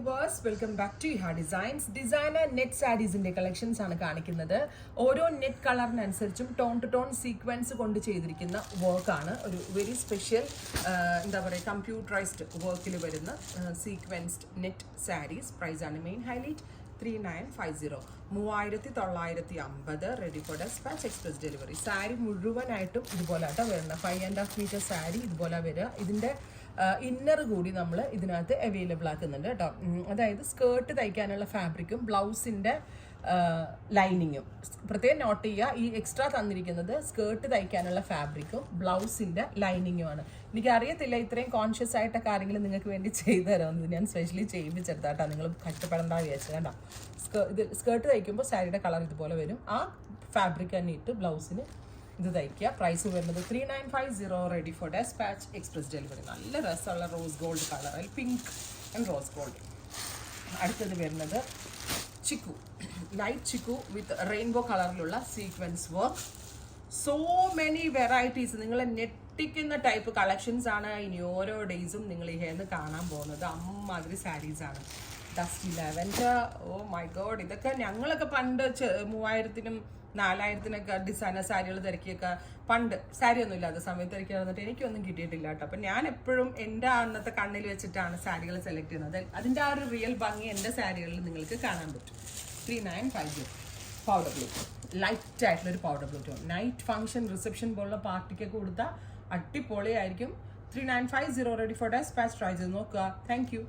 Viewers, welcome back to Iha designs. Designer net സാരീസിന്റെ collections ആണ് കാണിക്കുന്നത്. ഓരോ നെറ്റ് കളറിനനുസരിച്ചും ടോൺ ടു ടോൺ സീക്വൻസ് കൊണ്ട് ചെയ്തിരിക്കുന്ന വർക്കാണ്. ഒരു വെരി സ്പെഷ്യൽ എന്താ പറയുക, കമ്പ്യൂട്ടറൈസ്ഡ് വർക്കിൽ വരുന്ന സീക്വൻസ്ഡ് നെറ്റ് സാരീസ്. പ്രൈസ് ആണ് main highlight. 3950, 3950, ready for despatch, express delivery. Sari മുഴുവനായിട്ടും ഇതുപോലെ ആട്ടോ വരുന്നത്. 5.5 മീറ്റർ സാരി ഇതുപോലെ വരിക. ഇതിൻ്റെ ഇന്നർ കൂടി നമ്മൾ ഇതിനകത്ത് അവൈലബിൾ ആക്കുന്നുണ്ട് കേട്ടോ. അതായത് സ്കേർട്ട് തയ്ക്കാനുള്ള ഫാബ്രിക്കും ബ്ലൗസിൻ്റെ ലൈനിങ്ങും പ്രത്യേകം നോട്ട് ചെയ്യുക. ഈ എക്സ്ട്രാ തന്നിരിക്കുന്നത് സ്കേർട്ട് തയ്ക്കാനുള്ള ഫാബ്രിക്കും ബ്ലൗസിൻ്റെ ലൈനിങ്ങുമാണ്. എനിക്കറിയത്തില്ല ഇത്രയും കോൺഷ്യസ് ആയിട്ട കാര്യങ്ങൾ നിങ്ങൾക്ക് വേണ്ടി ചെയ്തു തരാമെന്ന്. ഞാൻ സ്പെഷ്യലി ചെയ്യിപ്പിച്ചെടുത്താട്ടോ, നിങ്ങൾ കഷ്ടപ്പെടേണ്ട വിചാരിച്ചത് കേട്ടോ. ഇത് സ്കേർട്ട് തയ്ക്കുമ്പോൾ സാരിയുടെ കളർ ഇതുപോലെ വരും. ആ ഫാബ്രിക് തന്നെ ഇട്ട് ബ്ലൗസിന് ഇത് തയ്ക്കുക. പ്രൈസ് വരുന്നത് 3950, ready for despatch, express delivery. നല്ല രസമുള്ള റോസ് ഗോൾഡ് കളറിൽ പിങ്ക് ആൻഡ് റോസ് ഗോൾഡ്. അടുത്തത് വരുന്നത് chikoo, light chikoo with rainbow കളറിലുള്ള sequence work. So many varieties. നിങ്ങൾ ഞെട്ടിക്കുന്ന ടൈപ്പ് കളക്ഷൻസ് ആണ് ഇനി ഓരോ ഡേയ്സും നിങ്ങൾ ഈ ഹെയർന്ന് കാണാൻ പോകുന്നത്. അമ്മാതിരി സാരീസാണ്. Dusty lavender, oh my god, ഇതൊക്കെ ഞങ്ങളൊക്കെ പണ്ട് 3000-നും 4000-നൊക്കെ ഡിസൈനർ സാരികൾ തിരക്കിയൊക്കെ പണ്ട് സാരി ഒന്നും ഇല്ലാത്ത സമയത്ത് തിരക്കി വന്നിട്ട് എനിക്കൊന്നും കിട്ടിയിട്ടില്ല കേട്ടോ. അപ്പം ഞാൻ എപ്പോഴും എൻ്റെ അന്നത്തെ കണ്ണിൽ വെച്ചിട്ടാണ് സാരികൾ സെലക്ട് ചെയ്യുന്നത്. അതിൻ്റെ ആ ഒരു റിയൽ ഭംഗി എൻ്റെ സാരികളിൽ നിങ്ങൾക്ക് കാണാൻ പറ്റും. 3950, പൗഡർ ബ്ലൂ, ലൈറ്റ് ആയിട്ടുള്ളൊരു powder blue tone. Night function, reception പോലുള്ള പാർട്ടിക്കൊക്കെ കൊടുത്താൽ അടിപൊളിയായിരിക്കും. 3950, റെഡി ഫോർ ഡെസ്പാച്ച്. ട്രൈ ചെയ്ത് നോക്കുക. Thank you.